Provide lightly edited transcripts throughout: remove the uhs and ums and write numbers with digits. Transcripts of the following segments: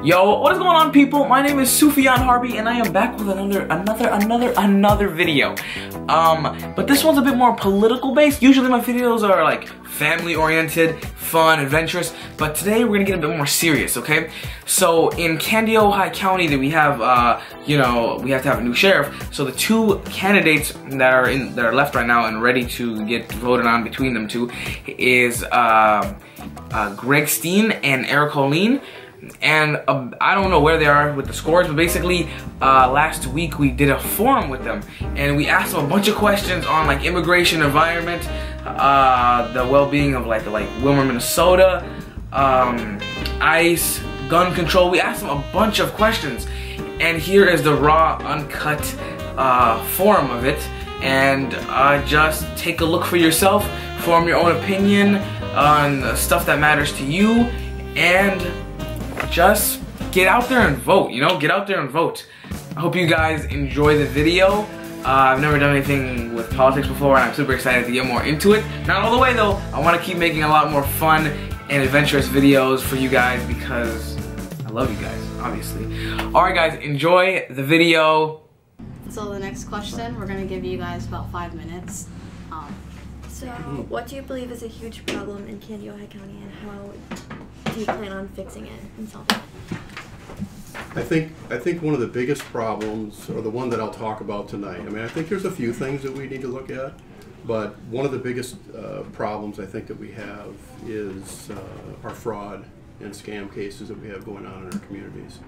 Yo, what is going on, people? My name is Sufyan Harvey, and I am back with another video. But this one's a bit more political based. Usually my videos are like family oriented, fun, adventurous, but today we're gonna get a bit more serious, okay? So in Kandi, County, that we have, we have to have a new sheriff. So the two candidates that are left right now and ready to get voted on between them two is Stehn and Holien. And I don't know where they are with the scores, but basically last week we did a forum with them and we asked them a bunch of questions on like immigration, environment, the well-being of like Wilmer, Minnesota, ICE, gun control. We asked them a bunch of questions, and here is the raw, uncut forum of it. And just take a look for yourself, form your own opinion on the stuff that matters to you, and just get out there and vote, get out there and vote. I hope you guys enjoy the video. I've never done anything with politics before, and I'm super excited to get more into it. Not all the way though. I want to keep making a lot more fun and adventurous videos for you guys because I love you guys, obviously. Alright guys, enjoy the video. So the next question, we're going to give you guys about 5 minutes. So what do you believe is a huge problem in Kandi, County, and how do you plan on fixing it and solving it? I think one of the biggest problems, or the one that I'll talk about tonight, I think there's a few things that we need to look at, but one of the biggest problems I think that we have is our fraud and scam cases that we have going on in our communities.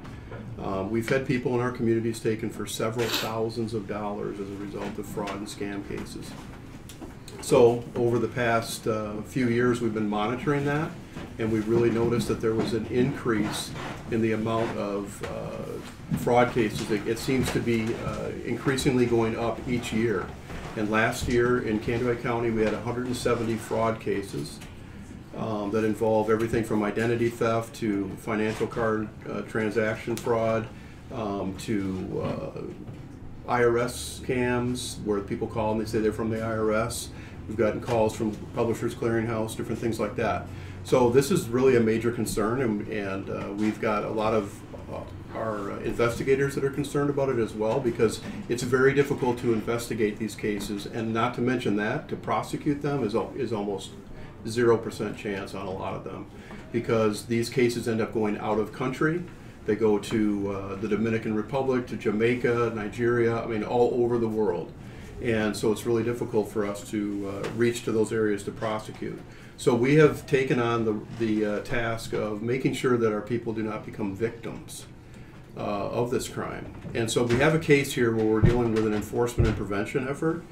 We've had people in our communities taken for several thousands of dollars as a result of fraud and scam cases. So over the past few years we've been monitoring that, and we've really noticed that there was an increase in the amount of fraud cases. It seems to be increasingly going up each year. And last year in Kandi County we had 170 fraud cases that involve everything from identity theft to financial card transaction fraud to IRS scams where people call and they say they're from the IRS. We've gotten calls from Publishers Clearinghouse, different things like that. So this is really a major concern, and we've got a lot of our investigators that are concerned about it as well, because it's very difficult to investigate these cases, and not to mention that to prosecute them is almost 0% chance on a lot of them, because these cases end up going out of country. They go to the Dominican Republic, to Jamaica, Nigeria, all over the world. And so it's really difficult for us to reach to those areas to prosecute. So we have taken on the task of making sure that our people do not become victims of this crime. And so we have a case here where we're dealing with an enforcement and prevention effort,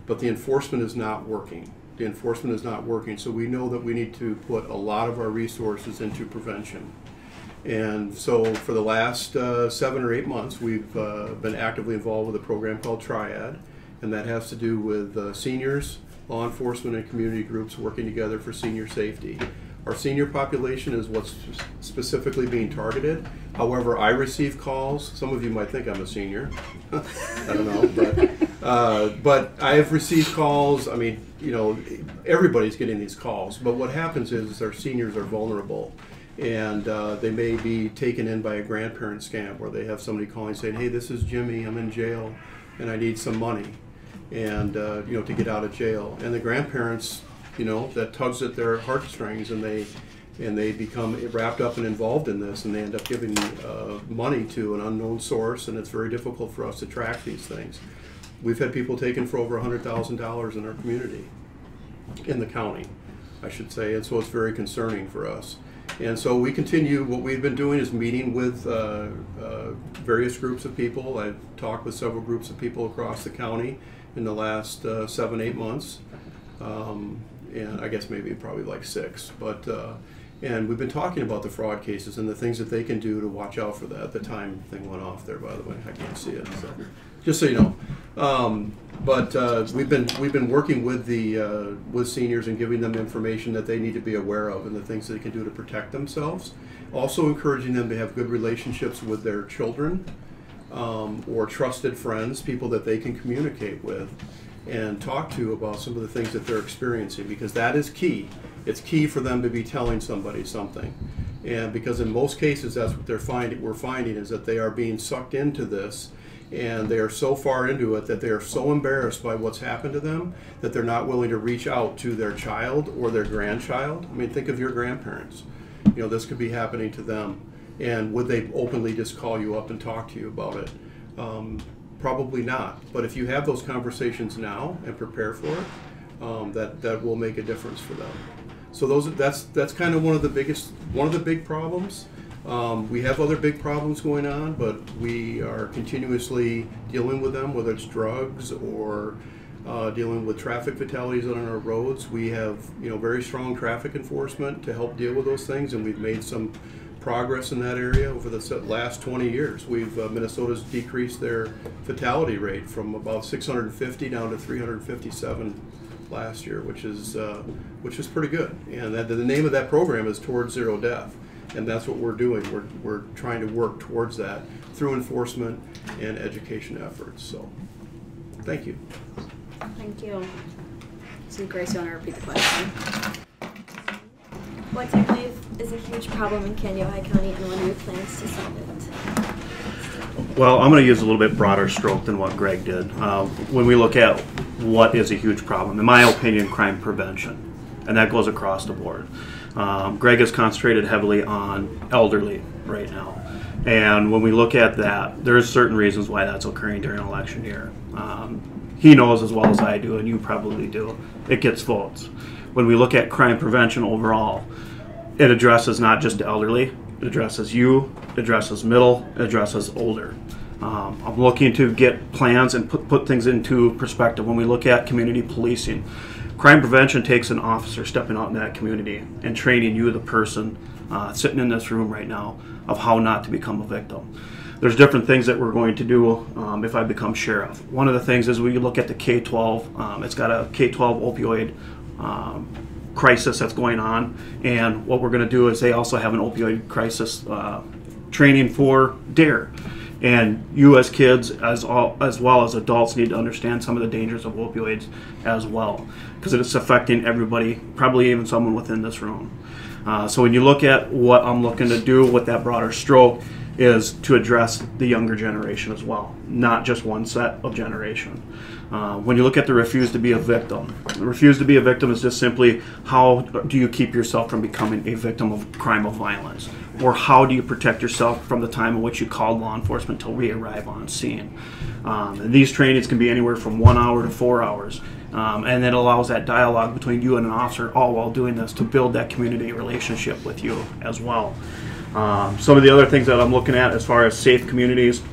but the enforcement is not working. The enforcement is not working, so we know that we need to put a lot of our resources into prevention. And so for the last 7 or 8 months, we've been actively involved with a program called Triad, and that has to do with seniors, law enforcement, and community groups working together for senior safety. Our senior population is what's specifically being targeted. However, I receive calls. Some of you might think I'm a senior. I don't know, but I have received calls. Everybody's getting these calls. But what happens is our seniors are vulnerable, and they may be taken in by a grandparent scam where they have somebody calling saying, "Hey, this is Jimmy. I'm in jail, and I need some money." And to get out of jail, and the grandparents, that tugs at their heartstrings, and they become wrapped up and involved in this, and they end up giving money to an unknown source, and it's very difficult for us to track these things. We've had people taken for over $100,000 in our community, in the county, I should say, and so it's very concerning for us. And so we continue. What we've been doing is meeting with various groups of people. I've talked with several groups of people across the county in the last 7, 8 months, and I guess probably like 6. But and we've been talking about the fraud cases and the things that they can do to watch out for that. The time thing went off there, by the way. I can't see it, so just so you know. We've been working with with seniors and giving them information that they need to be aware of and the things they can do to protect themselves. Also encouraging them to have good relationships with their children or trusted friends, people that they can communicate with and talk to about some of the things that they're experiencing, because that is key. It's key for them to be telling somebody something. And because in most cases that's what we're finding is that they are being sucked into this, and they are so far into it that they are so embarrassed by what's happened to them that they're not willing to reach out to their child or their grandchild. I mean, think of your grandparents. You know, this could be happening to them. And would they openly just call you up and talk to you about it? Probably not. But if you have those conversations now and prepare for it, that will make a difference for them. So that's kind of one of the big problems. We have other big problems going on, but we are continuously dealing with them, whether it's drugs or dealing with traffic fatalities on our roads. We have, you know, very strong traffic enforcement to help deal with those things, and we've made some progress in that area over the last 20 years. Minnesota's decreased their fatality rate from about 650 down to 357 last year, which is pretty good. And the name of that program is Towards Zero Death, and that's what we're doing. We're trying to work towards that through enforcement and education efforts. So, thank you. Thank you. So, Grace, you want to repeat the question? What do you believe is a huge problem in Kandi County, and what are your plans to solve it? Well, I'm going to use a little bit broader stroke than what Greg did. When we look at what is a huge problem, in my opinion, crime prevention, and that goes across the board. Greg has concentrated heavily on elderly right now, and when we look at that, there's certain reasons why that's occurring during an election year. He knows as well as I do, and you probably do, it gets votes. When we look at crime prevention overall, it addresses not just the elderly, it addresses you, it addresses middle, it addresses older. I'm looking to get plans and put things into perspective. When we look at community policing, crime prevention takes an officer stepping out in that community and training you, the person sitting in this room right now, of how not to become a victim. There's different things that we're going to do if I become sheriff. One of the things is we look at the K-12. It's got a K-12 opioid crisis that's going on, and what we're going to do is they also have an opioid crisis training for DARE. And you as kids, as well as adults, need to understand some of the dangers of opioids as well, because it's affecting everybody, probably even someone within this room. So when you look at what I'm looking to do with that broader stroke is to address the younger generation as well, not just one set of generation. When you look at the refuse to be a victim, the refuse to be a victim is just simply how do you keep yourself from becoming a victim of crime of violence, or how do you protect yourself from the time in which you called law enforcement until we arrive on scene. And these trainings can be anywhere from 1 hour to 4 hours, and it allows that dialogue between you and an officer, all while doing this, to build that community relationship with you as well. Some of the other things that I'm looking at as far as safe communities,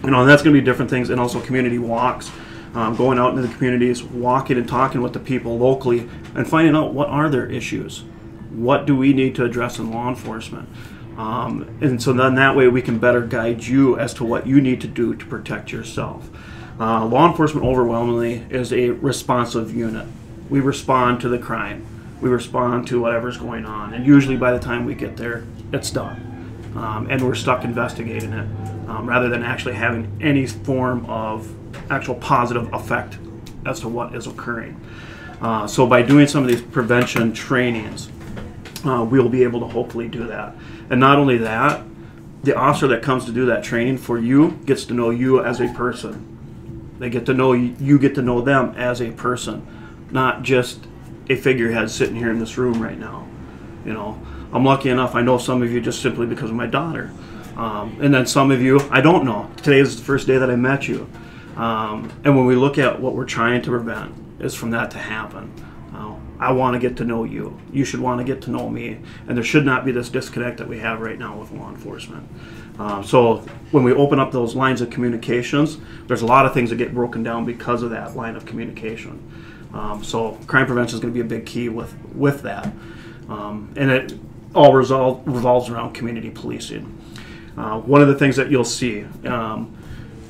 and that's going to be different things, and also community walks, going out into the communities, walking and talking with the people locally, and finding out what are their issues, what do we need to address in law enforcement, and so then that way we can better guide you as to what you need to do to protect yourself. Law enforcement overwhelmingly is a responsive unit. We respond to the crime. We respond to whatever's going on, and usually by the time we get there, it's done, and we're stuck investigating it, rather than actually having any form of actual positive effect as to what is occurring. So by doing some of these prevention trainings, we'll be able to hopefully do that. And not only that, the officer that comes to do that training for you gets to know you as a person. They get to know you, you get to know them as a person, not just a figurehead sitting here in this room right now. You know, I'm lucky enough, I know some of you just simply because of my daughter. And then some of you, I don't know. Today is the first day that I met you. And when we look at what we're trying to prevent, is from that to happen. I want to get to know you. You should want to get to know me. And there should not be this disconnect that we have right now with law enforcement. So when we open up those lines of communications, there's a lot of things that get broken down because of that line of communication. So crime prevention is going to be a big key with that. And it all revolves around community policing. One of the things that you'll see,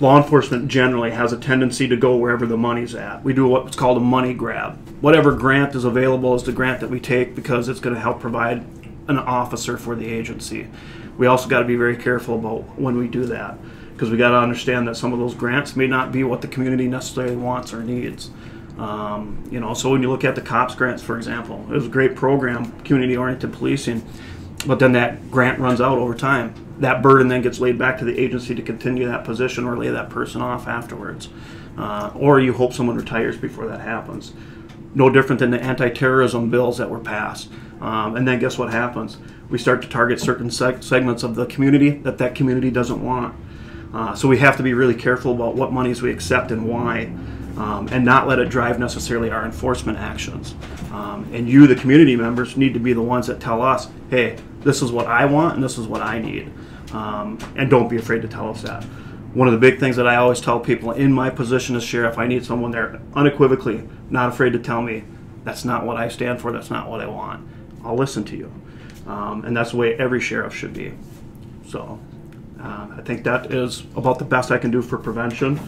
law enforcement generally has a tendency to go wherever the money's at. We do what's called a money grab. Whatever grant is available is the grant that we take because it's going to help provide an officer for the agency. We also got to be very careful about when we do that, because we got to understand that some of those grants may not be what the community necessarily wants or needs. So when you look at the COPS grants, for example, it was a great program, community-oriented policing. but then that grant runs out over time. That burden then gets laid back to the agency to continue that position or lay that person off afterwards. Or you hope someone retires before that happens. No different than the anti-terrorism bills that were passed. And then guess what happens? We start to target certain segments of the community that community doesn't want. So we have to be really careful about what monies we accept and why, and not let it drive necessarily our enforcement actions. And you, the community members, need to be the ones that tell us, hey, this is what I want and this is what I need. And don't be afraid to tell us that. One of the big things that I always tell people in my position as sheriff, I need someone there unequivocally, not afraid to tell me, that's not what I stand for, that's not what I want. I'll listen to you. And that's the way every sheriff should be. So I think that is about the best I can do for prevention.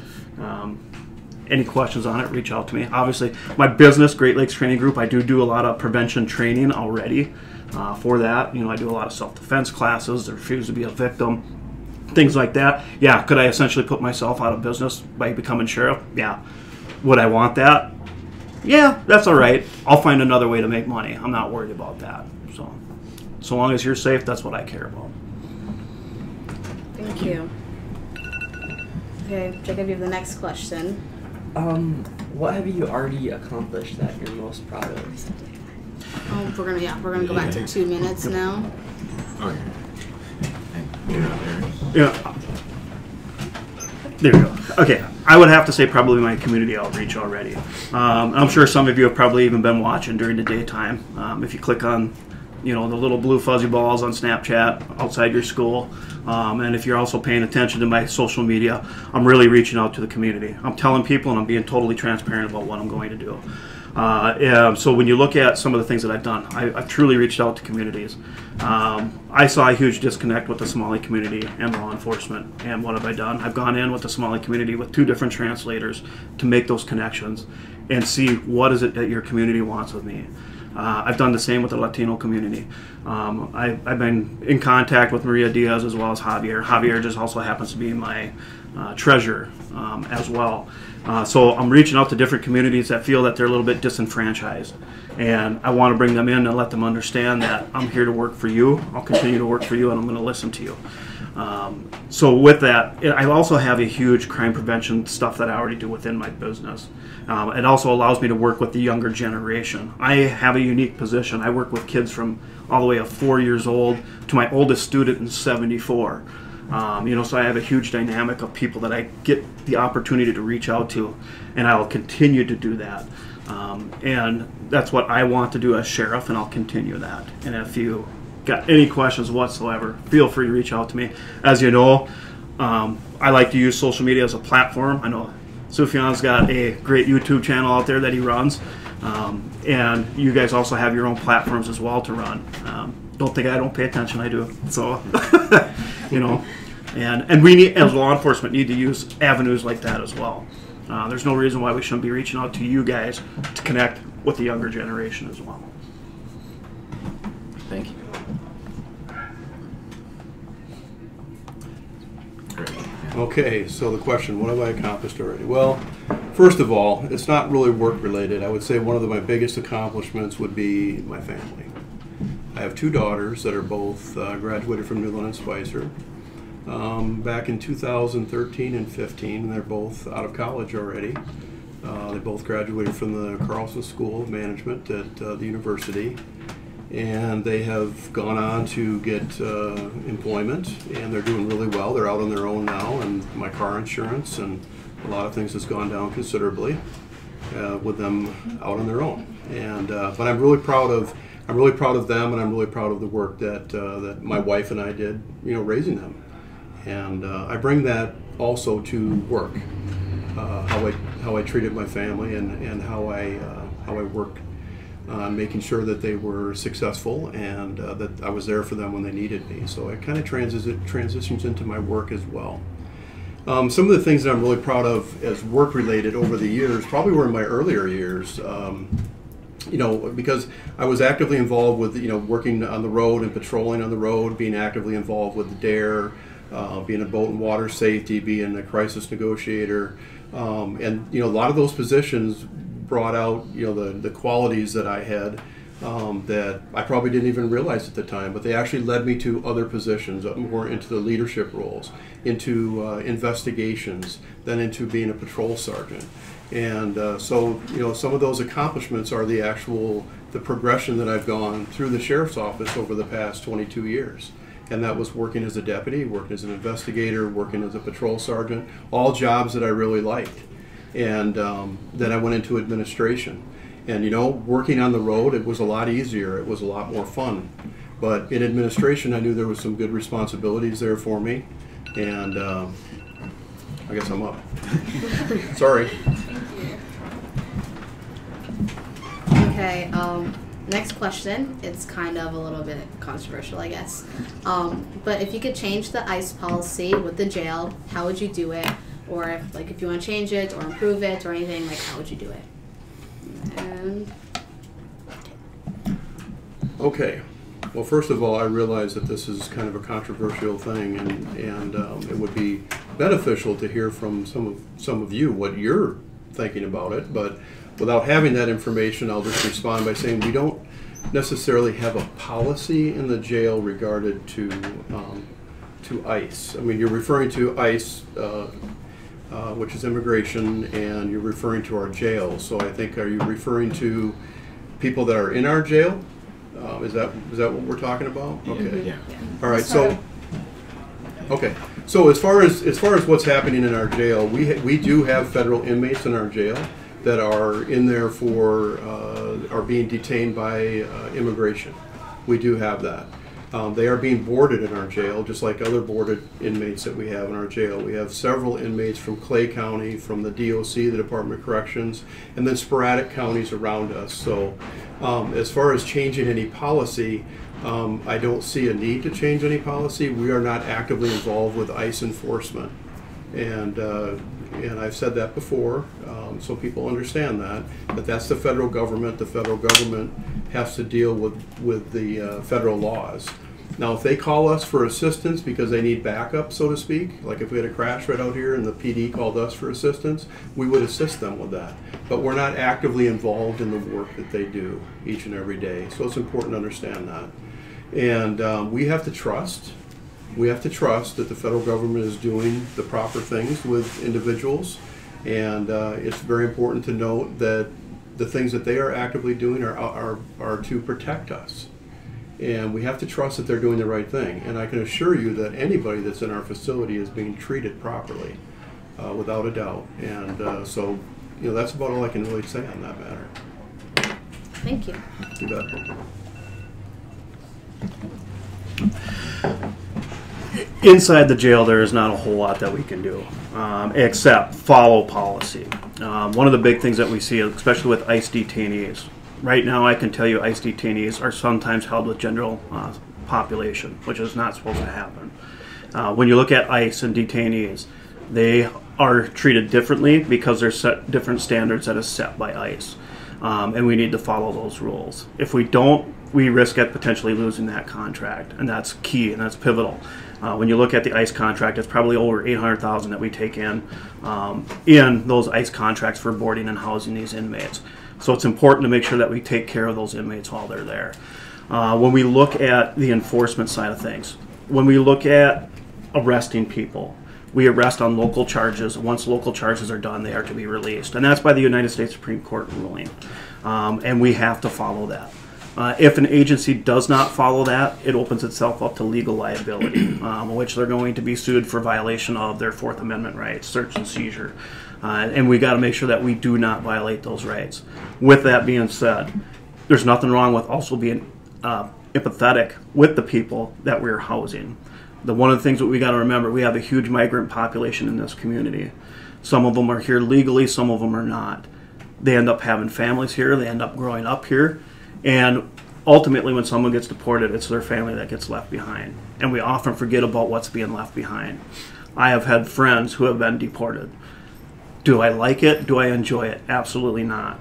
Any questions on it, reach out to me. Obviously, my business, Great Lakes Training Group, I do a lot of prevention training already. For that, I do a lot of self-defense classes, the refuse to be a victim, things like that. Yeah, could I essentially put myself out of business by becoming sheriff? Yeah. Would I want that? Yeah, that's all right. I'll find another way to make money. I'm not worried about that. So long as you're safe, that's what I care about. Thank you. Okay, Jacob, you have the next question. What have you already accomplished that you're most proud of? We're gonna go back to 2 minutes now. Okay. Yeah. There we go. Okay, I would have to say probably my community outreach already. I'm sure some of you have probably even been watching during the daytime. If you click on, the little blue fuzzy balls on Snapchat outside your school, and if you're also paying attention to my social media, I'm really reaching out to the community. I'm telling people and I'm being totally transparent about what I'm going to do. So when you look at some of the things that I've done, I've truly reached out to communities. I saw a huge disconnect with the Somali community and law enforcement. And what have I done? I've gone in with the Somali community with 2 different translators to make those connections and see what is it that your community wants with me. I've done the same with the Latino community. I've been in contact with Maria Diaz as well as Javier. Javier just also happens to be my treasurer as well. So I'm reaching out to different communities that feel that they're a little bit disenfranchised. And I want to bring them in and let them understand that I'm here to work for you. I'll continue to work for you and I'm going to listen to you. So with that, I also have a huge crime prevention stuff that I already do within my business. It also allows me to work with the younger generation. I have a unique position. I work with kids from all the way of 4 years old to my oldest student in 74. So I have a huge dynamic of people that I get the opportunity to reach out to, and I will continue to do that. And that's what I want to do as sheriff, and I'll continue that. And if you got any questions whatsoever, feel free to reach out to me. As you know, I like to use social media as a platform. I know Sufyan's got a great YouTube channel out there that he runs, and you guys also have your own platforms as well to run. Don't think I don't pay attention, I do. So, and we need, as law enforcement, need to use avenues like that as well. There's no reason why we shouldn't be reaching out to you guys to connect with the younger generation as well. Thank you. Great. Okay, so the question, what have I accomplished already? Well, first of all, it's not really work related. I would say one of my biggest accomplishments would be my family. I have 2 daughters that are both graduated from Newland and Spicer back in 2013 and 15, and they're both out of college already. They both graduated from the Carlson School of Management at the university, and they have gone on to get employment, and they're doing really well. They're out on their own now, and my car insurance and a lot of things has gone down considerably with them out on their own. And but I'm really proud of them, and I'm really proud of the work that that my wife and I did, raising them. And I bring that also to work, how I treated my family, and how I worked on making sure that they were successful, and that I was there for them when they needed me. So it kind of transitions into my work as well. Some of the things that I'm really proud of as work related over the years probably were in my earlier years. Because I was actively involved with, working on the road and patrolling on the road, being actively involved with DARE, being a boat and water safety, being a crisis negotiator. And, a lot of those positions brought out, the qualities that I had that I probably didn't even realize at the time, but they actually led me to other positions, more into the leadership roles, into investigations, then into being a patrol sergeant. And so, you know, some of those accomplishments are the progression that I've gone through the sheriff's office over the past 22 years. And that was working as a deputy, working as an investigator, working as a patrol sergeant, all jobs that I really liked. And then I went into administration. And, you know, working on the road, it was a lot easier. It was a lot more fun. But in administration, I knew there was some good responsibilities there for me. And I guess I'm up. Sorry. Okay, next question. It's kind of a little bit controversial, I guess. But if you could change the ICE policy with the jail, how would you do it? Or if you want to change it or improve it or anything, like, how would you do it? And Okay. Well, first of all, I realize that this is kind of a controversial thing, and it would be beneficial to hear from some of you what you're thinking about it. But without having that information, I'll just respond by saying we don't necessarily have a policy in the jail regarded to ICE. I mean, you're referring to ICE, which is immigration, and you're referring to our jail. So I think, are you referring to people that are in our jail? Is that what we're talking about? Okay. Yeah. All right. So, okay. So as far as what's happening in our jail, we do have federal inmates in our jail that are in there for are being detained by immigration. We do have that. They are being boarded in our jail, just like other boarded inmates that we have in our jail. We have several inmates from Clay County, from the DOC, the Department of Corrections, and then sporadic counties around us. So as far as changing any policy, I don't see a need to change any policy. We are not actively involved with ICE enforcement. And I've said that before, so people understand that. But that's the federal government. The federal government has to deal with the federal laws. Now, if they call us for assistance because they need backup, so to speak, like if we had a crash right out here and the PD called us for assistance, we would assist them with that. But we're not actively involved in the work that they do each and every day. So it's important to understand that. And we have to trust. We have to trust that the federal government is doing the proper things with individuals, and it's very important to note that the things that they are actively doing are to protect us, and we have to trust that they're doing the right thing. And I can assure you that anybody that's in our facility is being treated properly, without a doubt. And so, you know, that's about all I can really say on that matter. thank you. You bet. Inside the jail, there is not a whole lot that we can do, except follow policy. One of the big things that we see, especially with ICE detainees, right now I can tell you ICE detainees are sometimes held with general population, which is not supposed to happen. When you look at ICE and detainees, they are treated differently because there's different standards that is set by ICE, and we need to follow those rules. If we don't, we risk at potentially losing that contract, and that's key and that's pivotal. When you look at the ICE contract, it's probably over $800,000 that we take in those ICE contracts for boarding and housing these inmates. So it's important to make sure that we take care of those inmates while they're there. When we look at the enforcement side of things, when we look at arresting people, we arrest on local charges. Once local charges are done, they are to be released. And that's by the United States Supreme Court ruling. And we have to follow that. If an agency does not follow that, it opens itself up to legal liability, which they're going to be sued for violation of their Fourth Amendment rights, search and seizure. And we got to make sure that we do not violate those rights. With that being said, there's nothing wrong with also being empathetic with the people that we're housing. One of the things that we got to remember, we have a huge migrant population in this community. Some of them are here legally, some of them are not. They end up having families here, they end up growing up here. And ultimately, when someone gets deported, it's their family that gets left behind. And we often forget about what's being left behind. I have had friends who have been deported. Do I like it? Do I enjoy it? Absolutely not.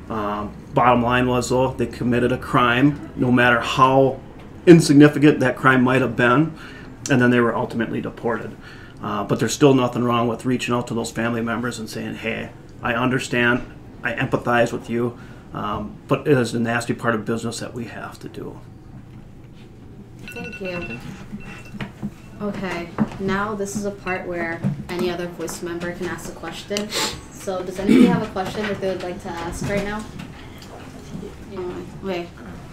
Bottom line was, though, they committed a crime, no matter how insignificant that crime might have been, and then they were ultimately deported. But there's still nothing wrong with reaching out to those family members and saying, hey, I understand, I empathize with you, But it is a nasty part of business that we have to do. Thank you. Okay, now this is a part where any other voice member can ask a question. So does anybody have a question that they would like to ask right now? Okay,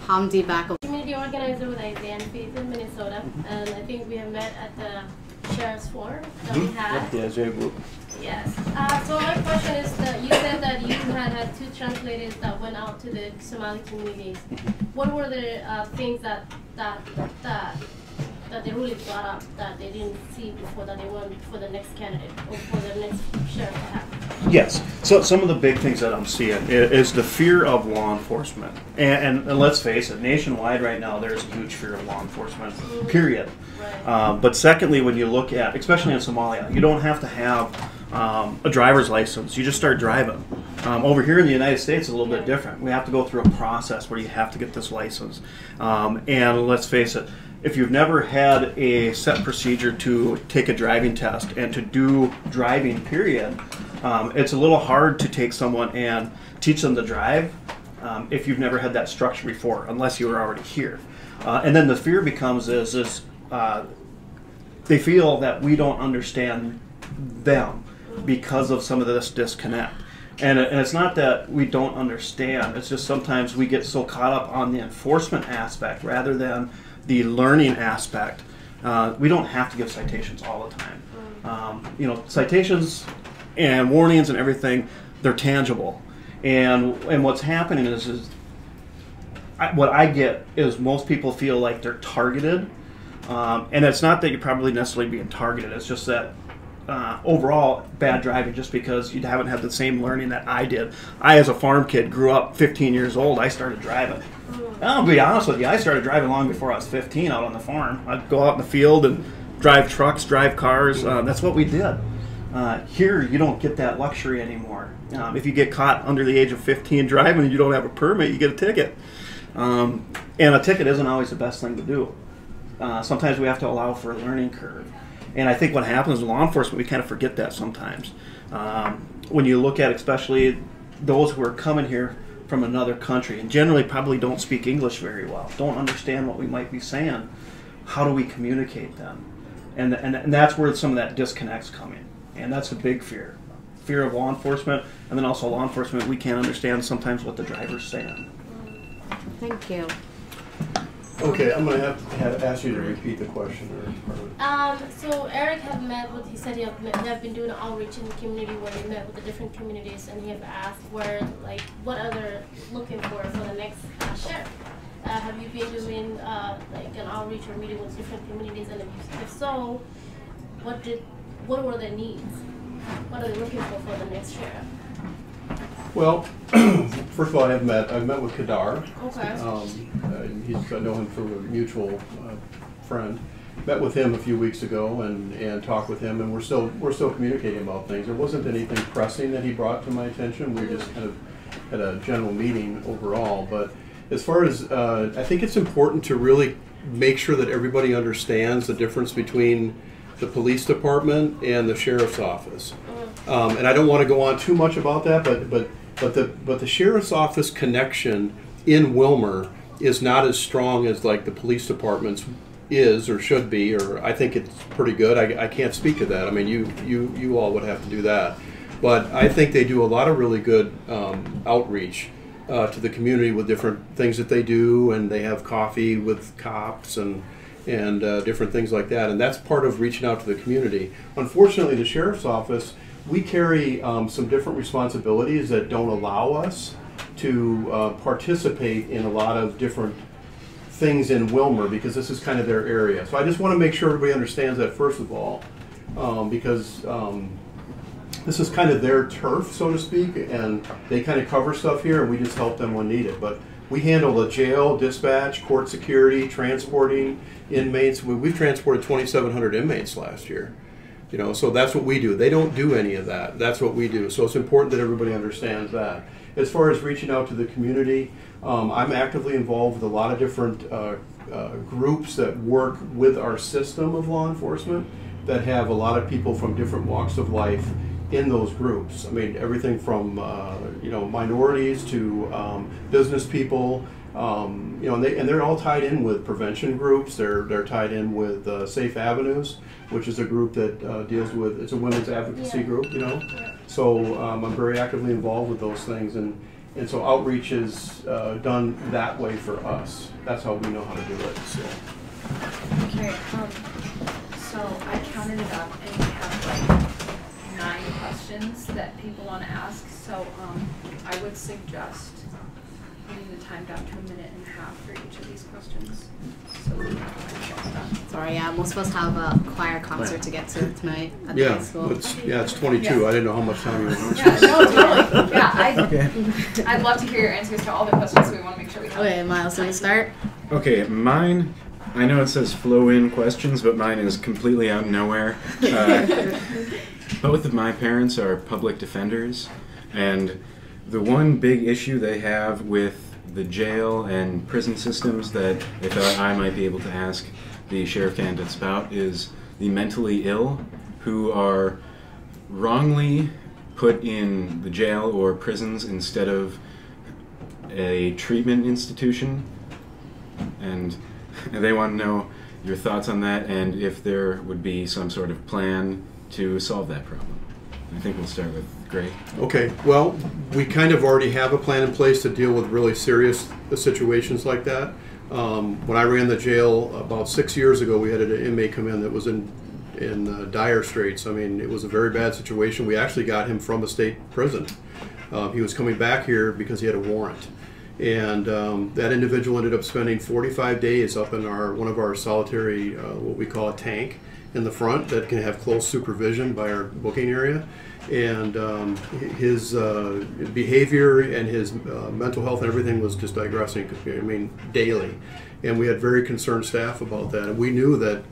Hamdi back. Community organizer with Isaiah and Faith in Minnesota, and I think we have met at the Sheriff's Forum that we had. The Isaiah group. Yes. So my question is that you said that you had 2 translators that went out to the Somali communities. What were the things that they really brought up that they didn't see before, that they want for the next candidate or for the next sheriff to have? Yes. So some of the big things that I'm seeing is the fear of law enforcement. And let's face it, nationwide right now, there's a huge fear of law enforcement, period. Right. But secondly, when you look at, especially in Somalia, you don't have to have a driver's license. You just start driving. Over here in the United States, it's a little bit different. We have to go through a process where you have to get this license. And let's face it, if you've never had a set procedure to take a driving test and to do driving, period, it's a little hard to take someone and teach them to drive if you've never had that structure before, unless you were already here. And then the fear becomes they feel that we don't understand them because of some of this disconnect. And it's not that we don't understand, it's just sometimes we get so caught up on the enforcement aspect rather than the learning aspect. We don't have to give citations all the time. Citations and warnings and everything, they're tangible. And what's happening is what I get is most people feel like they're targeted. And it's not that you're probably necessarily being targeted, it's just that overall bad driving just because you haven't had the same learning that I did. I, as a farm kid, grew up 15 years old, I started driving. I'll be honest with you, I started driving long before I was 15 out on the farm. I'd go out in the field and drive trucks, drive cars. That's what we did. Here, you don't get that luxury anymore. If you get caught under the age of 15 driving and you don't have a permit, you get a ticket. And a ticket isn't always the best thing to do. Sometimes we have to allow for a learning curve. And I think what happens with law enforcement, we kind of forget that sometimes. When you look at especially those who are coming here from another country and generally probably don't speak English very well, don't understand what we might be saying, how do we communicate them? And that's where some of that disconnect's coming. And that's a big fear. Fear of law enforcement, and then also law enforcement, we can't understand sometimes what the driver's saying. Thank you. Okay, I'm going to have to ask you to repeat the question. So Eric he said he have been doing outreach in the community where he met with the different communities, and he have asked what are they looking for the next sheriff. Have you been doing an outreach or meeting with different communities, and if so, what were their needs? What are they looking for the next sheriff? Well, first of all, I've met with Kadar. Okay. I know him through a mutual friend. Met with him a few weeks ago and talked with him, and we're still communicating about things. There wasn't anything pressing that he brought to my attention. We just kind of had a general meeting overall. But as far as I think it's important to really make sure that everybody understands the difference between the police department and the sheriff's office. And I don't want to go on too much about that, but the sheriff's office connection in Wilmer is not as strong as like the police department's is or should be, or I think it's pretty good. I can't speak to that. I mean, you all would have to do that. But I think they do a lot of really good outreach to the community with different things that they do, and they have coffee with cops and different things like that. And that's part of reaching out to the community. Unfortunately, the sheriff's office, we carry some different responsibilities that don't allow us to participate in a lot of different things in Wilmer, because this is kind of their area. So I just want to make sure everybody understands that, first of all, because this is kind of their turf, so to speak, and they kind of cover stuff here, and we just help them when needed. But we handle the jail, dispatch, court security, transporting inmates. We've transported 2,700 inmates last year. You know, so that's what we do. They don't do any of that. That's what we do. So it's important that everybody understands that. As far as reaching out to the community, I'm actively involved with a lot of different groups that work with our system of law enforcement that have a lot of people from different walks of life in those groups. I mean, everything from minorities to business people. And they're all tied in with prevention groups. They're tied in with Safe Avenues, which is a group that deals with, it's a women's advocacy group, So I'm very actively involved with those things, and so outreach is done that way for us. That's how we know how to do it. So. Okay, so I counted it up, and we have like 9 questions that people want to ask. So I would suggest putting the time down to 1.5 minutes for each of these questions. So we can Sorry, yeah, we're supposed to have a choir concert to get to tonight at the high school. It's 22. Yeah. I didn't know how much time you were. Yeah, no, totally. Yeah, I'd love to hear your answers to all the questions, so we want to make sure we have. Okay, Miles, want to start? Okay, mine, I know it says flow in questions, but mine is completely out of nowhere. Both of my parents are public defenders, and the one big issue they have with the jail and prison systems that they thought I might be able to ask the sheriff candidates about is the mentally ill who are wrongly put in the jail or prisons instead of a treatment institution. And they want to know your thoughts on that and if there would be some sort of plan to solve that problem. I think we'll start with Greg. Okay, well, we kind of already have a plan in place to deal with really serious situations like that. When I ran the jail about 6 years ago, we had an inmate come in that was in dire straits. I mean, it was a very bad situation. We actually got him from a state prison. He was coming back here because he had a warrant. And that individual ended up spending 45 days up in one of our solitary, what we call a tank in the front that can have close supervision by our booking area. And his behavior and his mental health and everything was just digressing, I mean, daily. And we had very concerned staff about that. And we knew that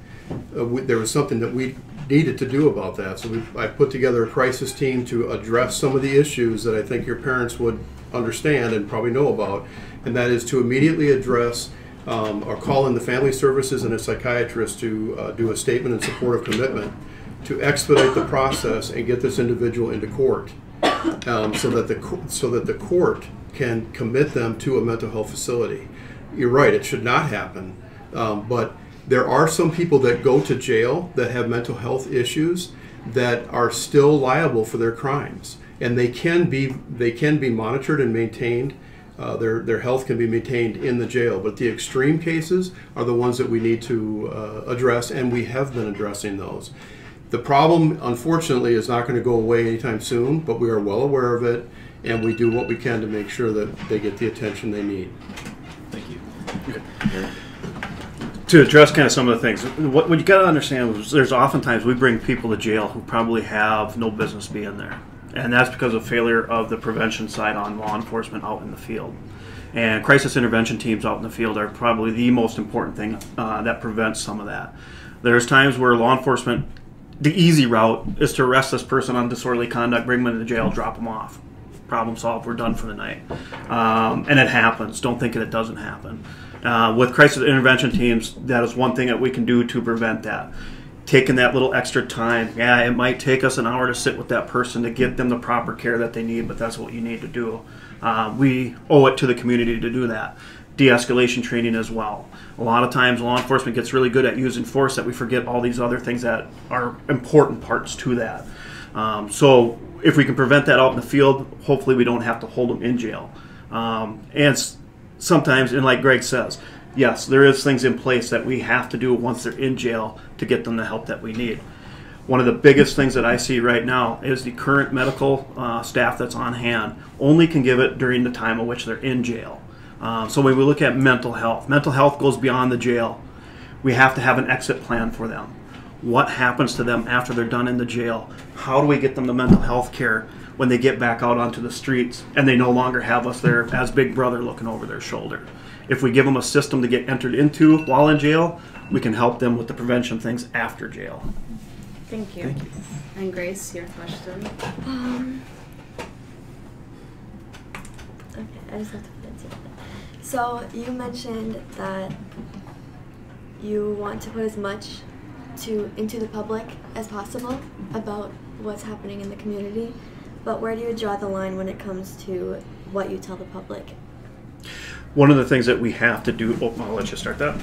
there was something that we needed to do about that. So I put together a crisis team to address some of the issues that I think your parents would understand and probably know about. And that is to immediately address or call in the family services and a psychiatrist to do a statement in support of commitment, to expedite the process and get this individual into court, so that the court can commit them to a mental health facility. You're right; it should not happen, but there are some people that go to jail that have mental health issues that are still liable for their crimes, and they can be monitored and maintained. Their health can be maintained in the jail, but the extreme cases are the ones that we need to address, and we have been addressing those. The problem, unfortunately, is not going to go away anytime soon, but we are well aware of it, and we do what we can to make sure that they get the attention they need. Thank you. Okay. To address kind of some of the things, what you got to understand is there's oftentimes we bring people to jail who probably have no business being there. And that's because of failure of the prevention side on law enforcement out in the field. And crisis intervention teams out in the field are probably the most important thing that prevents some of that. There's times where law enforcement, the easy route is to arrest this person on disorderly conduct, bring them into jail, drop them off. Problem solved, we're done for the night. And it happens. Don't think it doesn't happen. With crisis intervention teams, that is one thing that we can do to prevent that. Taking that little extra time. Yeah, it might take us an hour to sit with that person to get them the proper care that they need, but that's what you need to do. We owe it to the community to do that. De-escalation training as well. A lot of times law enforcement gets really good at using force that we forget all these other things that are important parts to that. So if we can prevent that out in the field, hopefully we don't have to hold them in jail. And sometimes, and like Greg says, yes, there is things in place that we have to do once they're in jail to get them the help that we need. One of the biggest things that I see right now is the current medical staff that's on hand only can give it during the time of which they're in jail. So when we look at mental health goes beyond the jail. We have to have an exit plan for them. What happens to them after they're done in the jail? How do we get them the mental health care when they get back out onto the streets and they no longer have us there as Big Brother looking over their shoulder? If we give them a system to get entered into while in jail, we can help them with the prevention things after jail. Thank you. Thank you. And Grace, your question. Okay, I just have to put it together. So you mentioned that you want to put as much into the public as possible about what's happening in the community. But where do you draw the line when it comes to what you tell the public? One of the things that we have to do, I'll let you start that.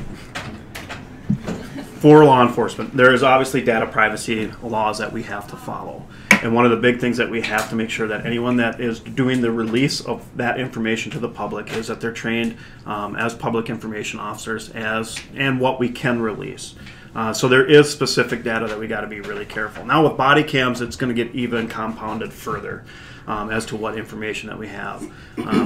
For law enforcement, there is obviously data privacy laws that we have to follow. And one of the big things that we have to make sure that anyone that is doing the release of that information to the public is that they're trained as public information officers and what we can release. So there is specific data that we got to be really careful. Now with body cams, it's going to get even compounded further as to what information that we have.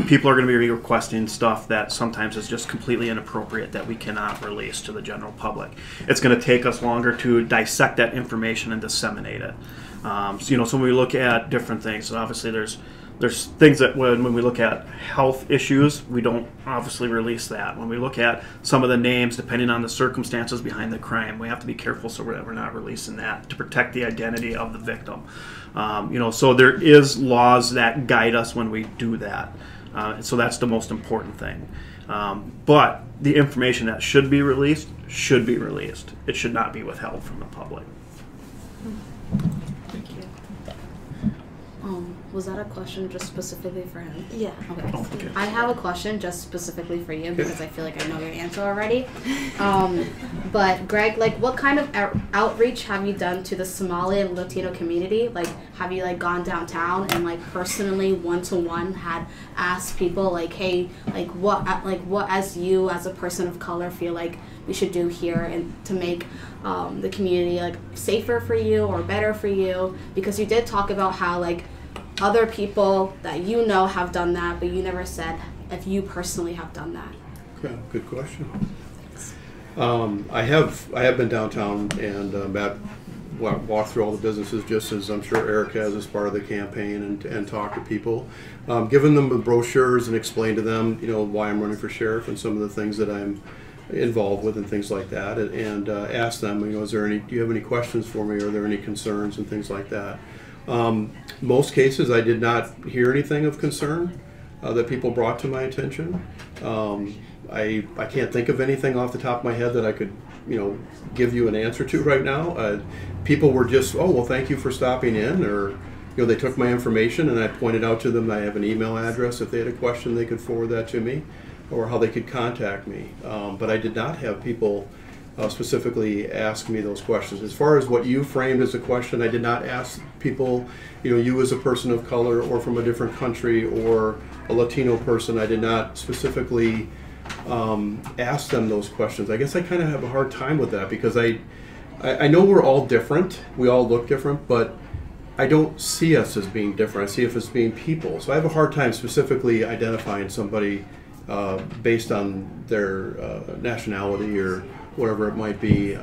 People are going to be requesting stuff that sometimes is just completely inappropriate that we cannot release to the general public. It's going to take us longer to dissect that information and disseminate it. So when we look at different things, obviously there's things that when we look at health issues, we don't obviously release that. When we look at some of the names, depending on the circumstances behind the crime, we have to be careful so we're not releasing that to protect the identity of the victim. So there is laws that guide us when we do that. So that's the most important thing. But the information that should be released should be released. It should not be withheld from the public. Thank you. Was that a question just specifically for him? Yeah. Okay. Oh, okay. I have a question just specifically for you because I feel like I know your answer already. But Greg, what kind of outreach have you done to the Somali and Latino community? Have you gone downtown and personally one-to-one had asked people hey, what as you as a person of color feel like we should do here and to make the community safer for you or better for you? Because you did talk about how other people that have done that, but you never said if you personally have done that. Okay, good question. I have been downtown and walked through all the businesses, just as I'm sure Eric has as part of the campaign, and talked to people, given them the brochures and explained to them, why I'm running for sheriff and some of the things that I'm involved with and things like that, and asked them, do you have any questions for me? Are there any concerns and things like that? Most cases, I did not hear anything of concern that people brought to my attention. I can't think of anything off the top of my head that I could, give you an answer to right now. People were just, oh, well, thank you for stopping in, or they took my information and I pointed out to them that I have an email address. If they had a question, they could forward that to me, or how they could contact me. But I did not have people specifically ask me those questions. As far as what you framed as a question, I did not ask people, you as a person of color or from a different country or a Latino person, I did not specifically ask them those questions. I guess I kind of have a hard time with that because I know we're all different, we all look different, but I don't see us as being different. I see us as being people. So I have a hard time specifically identifying somebody based on their nationality or whatever it might be.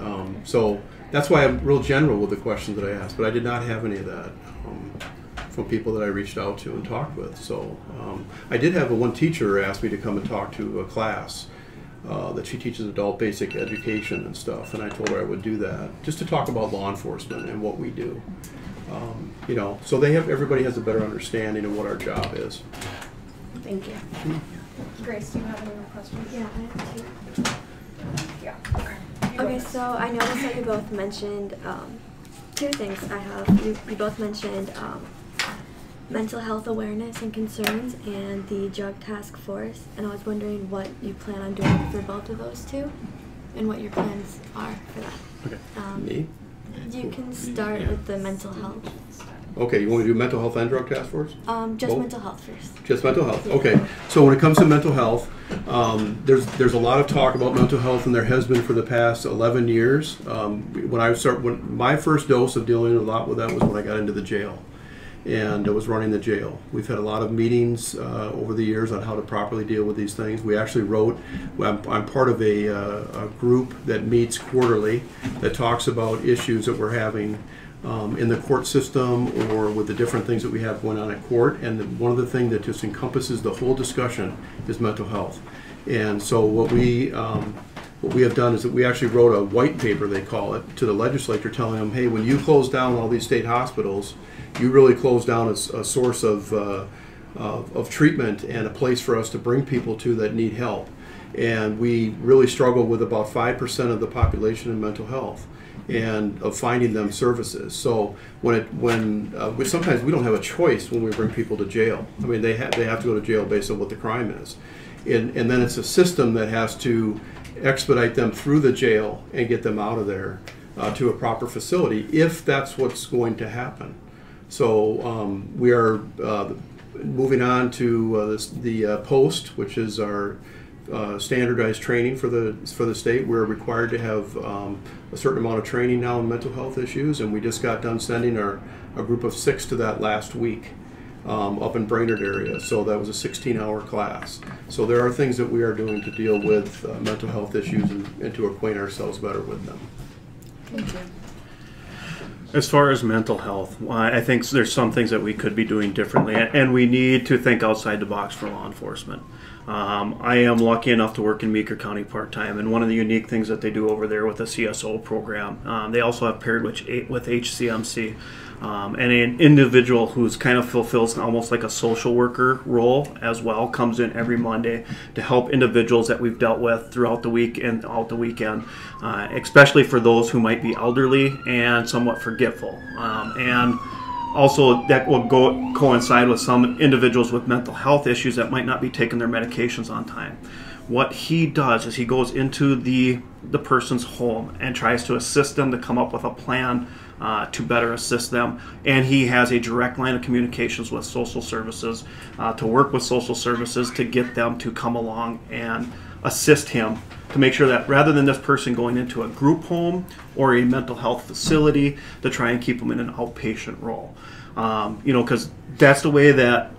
So that's why I'm real general with the questions that I asked, but I did not have any of that from people that I reached out to and talked with. So I did have one teacher ask me to come and talk to a class that she teaches adult basic education and stuff, and I told her I would do that just to talk about law enforcement and what we do. So everybody has a better understanding of what our job is. Thank you. Grace, do you have any more questions? Yeah, I have two. Yeah. Okay, so I noticed that you both mentioned two things. You both mentioned mental health awareness and concerns and the drug task force, and I was wondering what you plan on doing for both of those two and what your plans are for that. Okay. Me? You can start with the mental health. Okay, you want to do mental health and drug task force? Just Both? mental health first. Just mental health. Yeah. Okay. So when it comes to mental health, there's a lot of talk about mental health, and there has been for the past 11 years. When my first dose of dealing a lot with that was when I got into the jail, and I was running the jail. We've had a lot of meetings over the years on how to properly deal with these things. We actually wrote. I'm part of a group that meets quarterly that talks about issues that we're having in the court system or with the different things that we have going on at court. And one of the things that just encompasses the whole discussion is mental health. And so what we have done is that we actually wrote a white paper, they call it, to the legislature telling them, hey, when you close down all these state hospitals, you really close down a source of treatment and a place for us to bring people to that need help. And we really struggle with about 5% of the population in mental health. and of finding them services. So sometimes we don't have a choice when we bring people to jail. I mean, they have to go to jail based on what the crime is, and then it's a system that has to expedite them through the jail and get them out of there to a proper facility if that's what's going to happen. So we are moving on to the POST, which is our standardized training for the state. We're required to have a certain amount of training now in mental health issues, and we just got done sending a group of 6 to that last week up in Brainerd area. So that was a 16-hour class. So there are things that we are doing to deal with mental health issues and to acquaint ourselves better with them. Thank you. As far as mental health, I think there's some things that we could be doing differently, and we need to think outside the box for law enforcement. I am lucky enough to work in Meeker County part-time, and one of the unique things that they do over there with the CSO program, they also have paired with HCMC, and an individual who's kind of fulfills almost like a social worker role as well, comes in every Monday to help individuals that we've dealt with throughout the week and out the weekend, especially for those who might be elderly and somewhat forgetful. And also, that will coincide with some individuals with mental health issues that might not be taking their medications on time. What he does is he goes into the person's home and tries to assist them to come up with a plan to better assist them. And he has a direct line of communications with social services to work with social services to get them to come along and assist him to make sure that rather than this person going into a group home or a mental health facility, to try and keep them in an outpatient role. Because that's the way that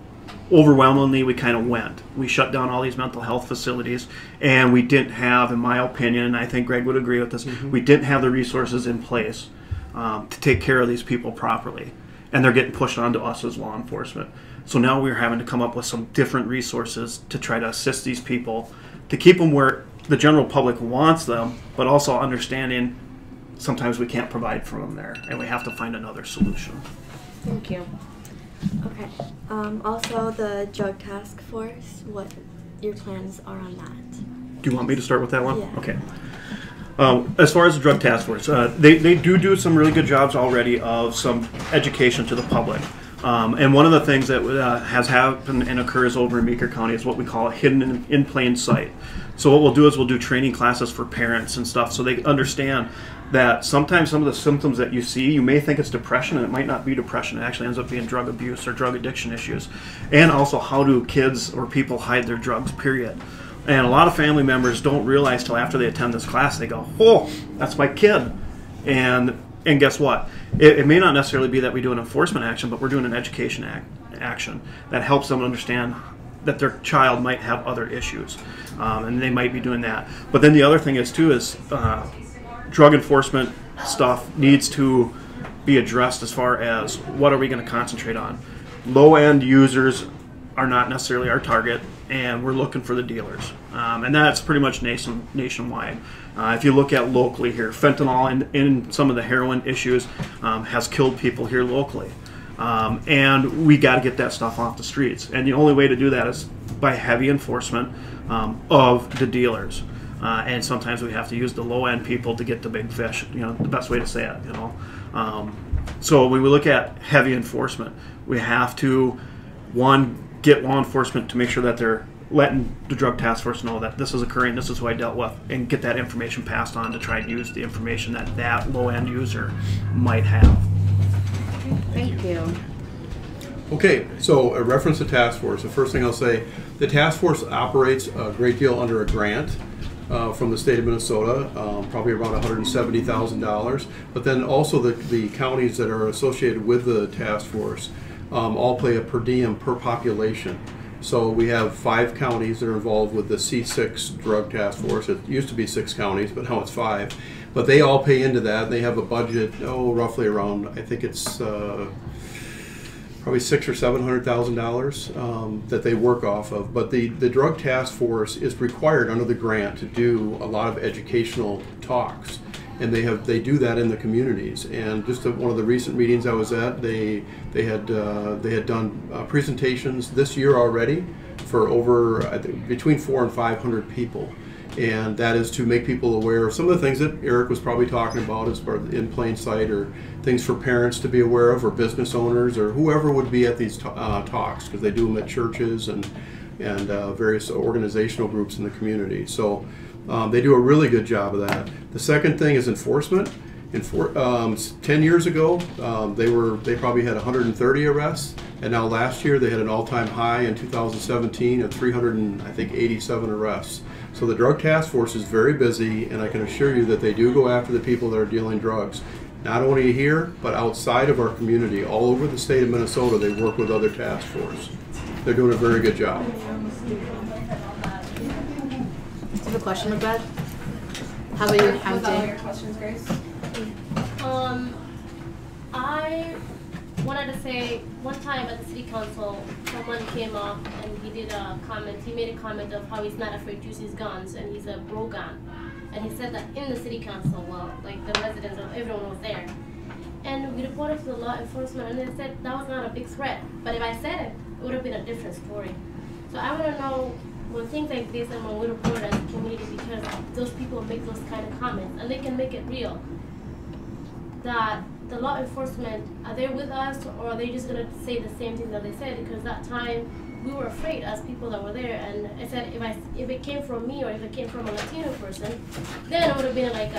overwhelmingly we kind of went. We shut down all these mental health facilities, and we didn't have, in my opinion, and I think Greg would agree with this, we didn't have the resources in place to take care of these people properly. And they're getting pushed onto us as law enforcement. So now we're having to come up with some different resources to try to assist these people, to keep them where the general public wants them, but also understanding sometimes we can't provide for them there, and we have to find another solution. Thank you. Okay. Also, the drug task force, what your plans are on that? Do you want me to start with that one? Yeah. Okay. As far as the drug task force, they do some really good jobs already of some education to the public. And one of the things that has happened and occurs over in Meeker County is what we call hidden in plain sight. So what we'll do is we'll do training classes for parents and stuff so they understand that sometimes some of the symptoms that you see, you may think it's depression, and it might not be depression. It actually ends up being drug abuse or drug addiction issues. And also, how do kids or people hide their drugs, period. And a lot of family members don't realize till after they attend this class, they go, oh, that's my kid. And guess what? It may not necessarily be that we do an enforcement action, but we're doing an education action that helps them understand that their child might have other issues, and they might be doing that. But then the other thing is drug enforcement stuff needs to be addressed as far as what are we going to concentrate on. Low-end users are not necessarily our target, and we're looking for the dealers. And that's pretty much nationwide. If you look at locally here, fentanyl in some of the heroin issues has killed people here locally. And we got to get that stuff off the streets. And the only way to do that is by heavy enforcement of the dealers. And sometimes we have to use the low-end people to get the big fish, the best way to say it, So when we look at heavy enforcement, we have to, one, get law enforcement to make sure that they're letting the drug task force know that this is occurring, this is who I dealt with, and get that information passed on to try and use the information that low-end user might have. Thank you. Okay, so a reference to task force. The first thing I'll say, the task force operates a great deal under a grant from the state of Minnesota, probably around $170,000. But then also the counties that are associated with the task force all pay a per diem per population. So we have 5 counties that are involved with the C6 drug task force. It used to be 6 counties, but now it's 5. But they all pay into that. They have a budget, roughly around, I think it's probably $600,000 or $700,000 that they work off of. But the drug task force is required under the grant to do a lot of educational talks, and they do that in the communities. And just at one of the recent meetings I was at, they had done presentations this year already for over, I think, between 400 and 500 people. and that is to make people aware of some of the things that Eric was probably talking about as part of in plain sight, or things for parents to be aware of, or business owners, or whoever would be at these talks, because they do them at churches and various organizational groups in the community. So they do a really good job of that. The second thing is enforcement. 10 years ago, they probably had 130 arrests, and now last year they had an all-time high in 2017 of 387 arrests. So the drug task force is very busy, and I can assure you that they do go after the people that are dealing drugs. Not only here, but outside of our community, all over the state of Minnesota, they work with other task force. They're doing a very good job. Do you have a question, Macbeth? How about you, Hamdi? Was that all your questions, Grace? I wanted to say one time at the city council, someone came up and he did a comment. He made a comment of how he's not afraid to use his guns and he's a pro gun. And he said that in the city council, well, like the residents of everyone was there. And we reported to the law enforcement, and they said that was not a big threat. But if I said it, it would have been a different story. So I want to know when things like this and when we report as a community, because those people make those kind of comments and they can make it real, that the law enforcement, are they with us, or are they just going to say the same thing that they said? Because that time we were afraid as people that were there, and I said if it came from me or if it came from a Latino person, then it would have been like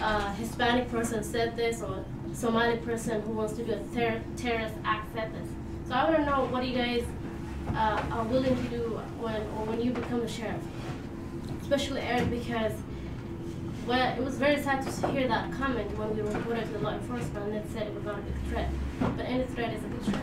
a Hispanic person said this, or Somali person who wants to do a terrorist act said this. So I want to know what you guys are willing to do when you become the sheriff, especially Eric, because well, it was very sad to hear that comment when we reported to the law enforcement and it said it was not a big threat. But any threat is a big threat.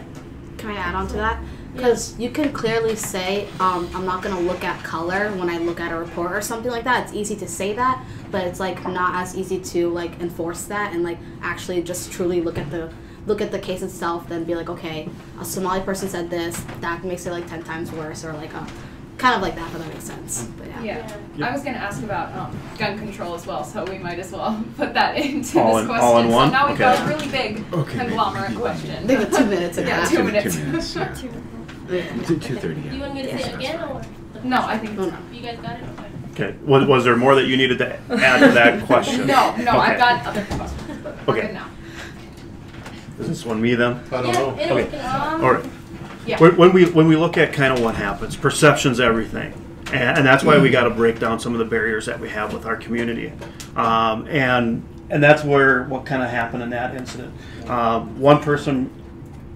Can I add on to that? Because you can clearly say, I'm not going to look at color when I look at a report or something like that. It's easy to say that, but it's like not as easy to like enforce that and like actually just truly look at the case itself, then be like, okay, a Somali person said this, that makes it like 10 times worse, or like kind of like that, if that makes sense. But Yeah. I was going to ask about gun control as well, so we might as well put that into this question. All in one? So now we've Okay. got a really big conglomerate question. They have 2 minutes ago. Yeah, 2 minutes. 2 minutes, yeah. Do 2:30. you want me to say it again, or No, I think No. you guys got it? Okay. Was there more that you needed to add to that question? no, Okay. I've got other questions, but we're Okay. good now. Is this one me then? I don't know. Okay. All right. Yeah. When we look at kind of what happens, perception's everything, and that's why we got to break down some of the barriers that we have with our community, and that's what kind of happened in that incident. One person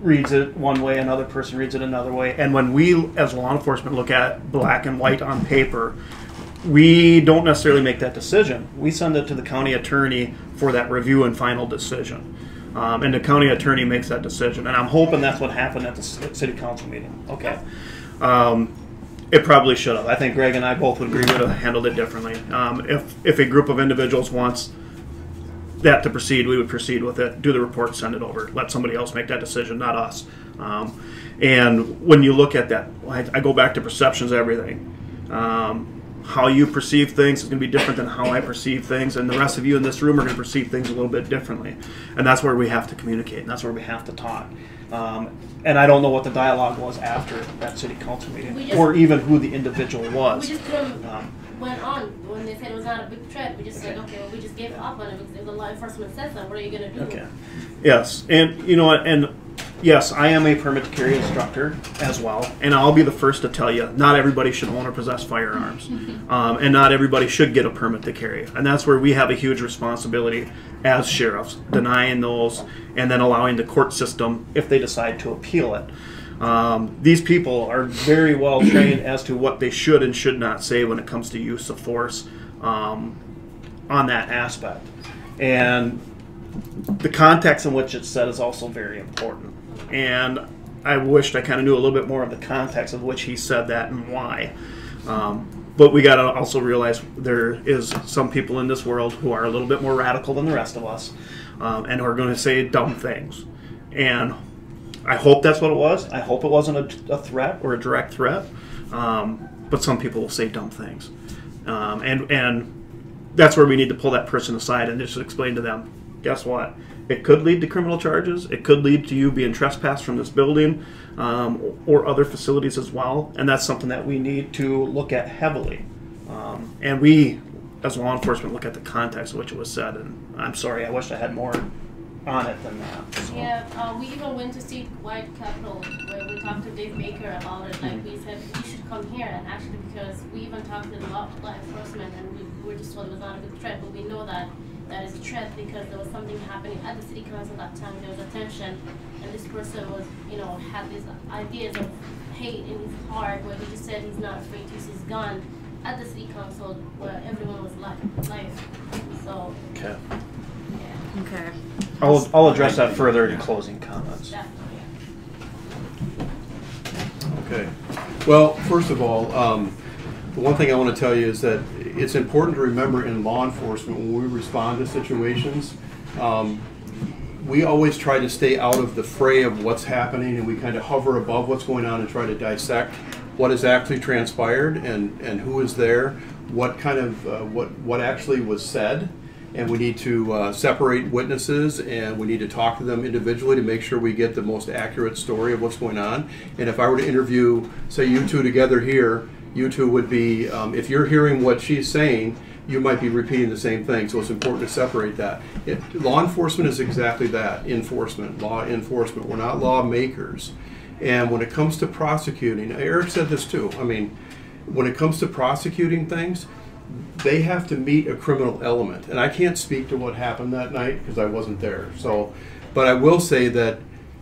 reads it one way, another person reads it another way, and when we as law enforcement look at black and white on paper, we don't necessarily make that decision. We send it to the county attorney for that review and final decision. And the county attorney makes that decision. And I'm hoping that's what happened at the city council meeting. Okay. It probably should have. I think Greg and I both would agree we would have handled it differently. If a group of individuals wants that to proceed, we would proceed with it, do the report, send it over. Let somebody else make that decision, not us. And when you look at that, I go back to perceptions, everything. How you perceive things is going to be different than how I perceive things, and the rest of you in this room are going to perceive things a little bit differently. And that's where we have to communicate, and that's where we have to talk. And I don't know what the dialogue was after that city council meeting, or even who the individual was. We just went on when they said it was not a big threat. We just said, okay, well, we just gave it up on it because if the law enforcement says that, what are you going to do? Okay. Yes, and you know what, and yes, I am a permit to carry instructor as well, and I'll be the first to tell you, not everybody should own or possess firearms, and not everybody should get a permit to carry, and that's where we have a huge responsibility as sheriffs, denying those, and then allowing the court system, if they decide to appeal it. These people are very well trained as to what they should and should not say when it comes to use of force on that aspect, and the context in which it's said is also very important. And I wished I kind of knew a little bit more of the context of which he said that and why. But we got to also realize there is some people in this world who are a little bit more radical than the rest of us, and who are going to say dumb things. And I hope that's what it was. I hope it wasn't a threat or a direct threat. But some people will say dumb things. And that's where we need to pull that person aside and just explain to them, guess what? It could lead to criminal charges. It could lead to you being trespassed from this building or other facilities as well. And that's something that we need to look at heavily And we, as law enforcement, look at the context of which it was said. And I'm sorry, I wish I had more on it than that. So. Yeah, we even went to see White Capitol where we talked to Dave Baker about it. Like we said, you should come here, and actually because we even talked to the law enforcement, and we were just told it was not a big threat, but we know that that is a threat because there was something happening at the city council that time. There was a tension, and this person was, had these ideas of hate in his heart, where he just said he's not afraid to use his gun at the city council where everyone was live. So. Okay. Yeah. Okay. I'll address that further in closing comments. Definitely. Okay. Well, first of all, the one thing I want to tell you is that it's important to remember in law enforcement when we respond to situations, we always try to stay out of the fray of what's happening, and we kind of hover above what's going on and try to dissect what has actually transpired and who is there, what kind of what actually was said. And we need to separate witnesses, and we need to talk to them individually to make sure we get the most accurate story of what's going on. And if I were to interview, say, you two together here, you two would be, if you're hearing what she's saying, you might be repeating the same thing. So it's important to separate that. Law enforcement is exactly that, enforcement, law enforcement. We're not lawmakers. And when it comes to prosecuting, Eric said this too, I mean, when it comes to prosecuting things, they have to meet a criminal element. And I can't speak to what happened that night because I wasn't there. So, but I will say that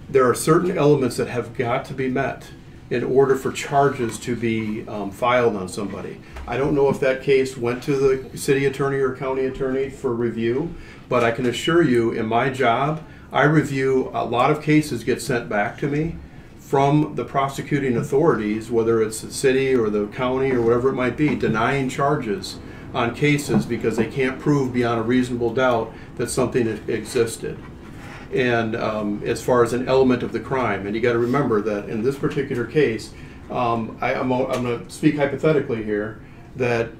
there are certain elements that have got to be met in order for charges to be filed on somebody. I don't know if that case went to the city attorney or county attorney for review, but I can assure you in my job, I review a lot of cases get sent back to me from the prosecuting authorities, whether it's the city or the county or whatever it might be, denying charges on cases because they can't prove beyond a reasonable doubt that something existed. And as far as an element of the crime, and you got to remember that in this particular case, I'm going to speak hypothetically here, that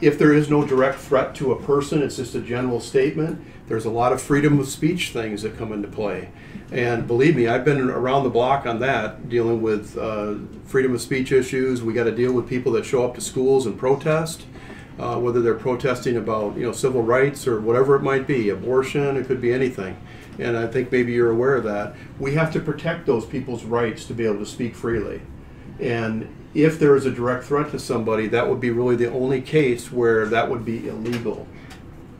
if there is no direct threat to a person, it's just a general statement, there's a lot of freedom of speech things that come into play. And believe me, I've been around the block on that, dealing with freedom of speech issues. We got to deal with people that show up to schools and protest, whether they're protesting about civil rights or whatever it might be, abortion, it could be anything. And I think maybe you're aware of that. We have to protect those people's rights to be able to speak freely. And if there is a direct threat to somebody, that would be really the only case where that would be illegal.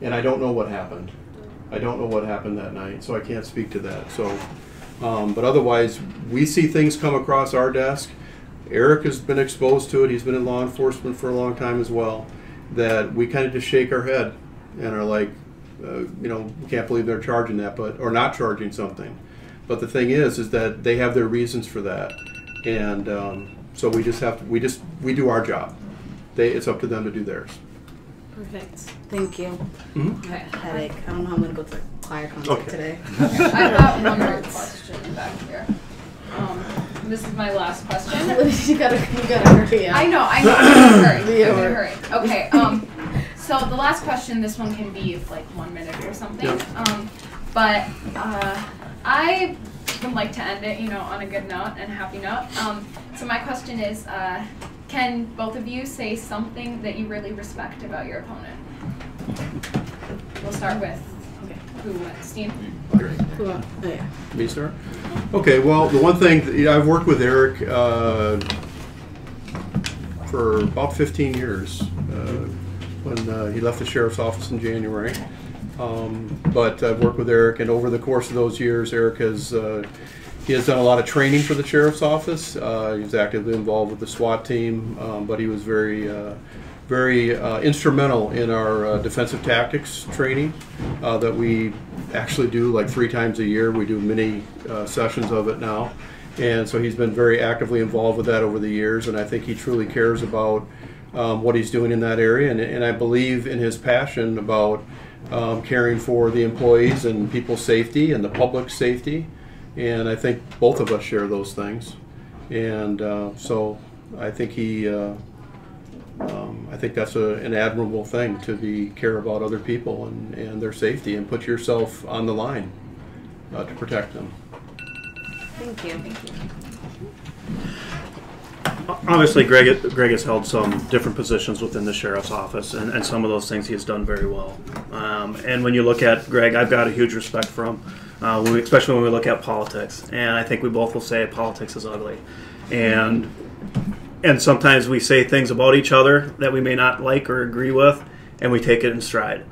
And I don't know what happened. I don't know what happened that night, so I can't speak to that. So, but otherwise, we see things come across our desk. Eric has been exposed to it. He's been in law enforcement for a long time as well. That we kind of just shake our head and are like, we can't believe they're charging that, or not charging something. But the thing is that they have their reasons for that, and so we just have to. We do our job. It's up to them to do theirs. Perfect. Thank you. Mm-hmm. Okay. Headache. I don't know how I'm going to go to choir concert today. Okay, I've got one more question back here. This is my last question. you gotta hurry up. I know. I'm gonna hurry. Okay. So the last question, this one can be like 1 minute or something. Yep. But I would like to end it, on a good note and a happy note. So my question is, can both of you say something that you really respect about your opponent? We'll start with Stehn. Me start? Okay, well, the one thing, I've worked with Eric for about 15 years when he left the sheriff's office in January. But I've worked with Eric, and over the course of those years, Eric has he has done a lot of training for the sheriff's office. He's actively involved with the SWAT team, but he was very instrumental in our defensive tactics training that we actually do like 3 times a year. We do mini sessions of it now. And so he's been very actively involved with that over the years, and I think he truly cares about what he's doing in that area. And I believe in his passion about caring for the employees and people's safety and the public's safety. And I think both of us share those things. And so I think I think that's an admirable thing, to care about other people and their safety and put yourself on the line to protect them. Thank you. obviously Greg has held some different positions within the sheriff's office, and some of those things he has done very well. And when you look at Greg, I've got a huge respect for him, especially when we look at politics. And I think we both will say politics is ugly. And sometimes we say things about each other that we may not like or agree with, and we take it in stride.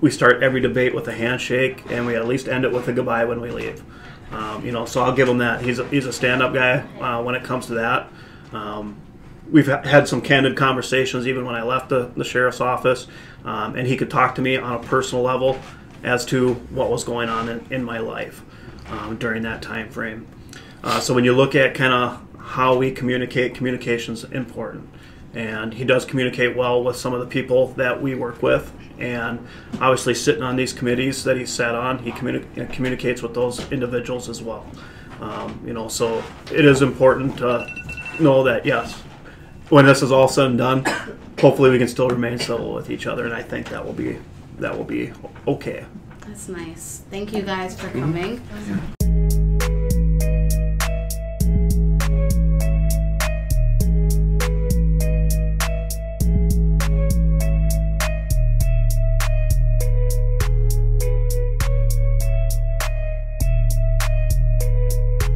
We start every debate with a handshake, and we at least end it with a goodbye when we leave. So I'll give him that. He's a stand-up guy when it comes to that. We've had some candid conversations even when I left the sheriff's office, and he could talk to me on a personal level as to what was going on in my life during that time frame. So when you look at kind of how we communicate, communication's important. And he does communicate well with some of the people that we work with. And obviously sitting on these committees that he's sat on, he communicates with those individuals as well. So it is important to know that, yes, when this is all said and done, hopefully we can still remain civil with each other, and I think that will be okay. That's nice. Thank you guys for coming.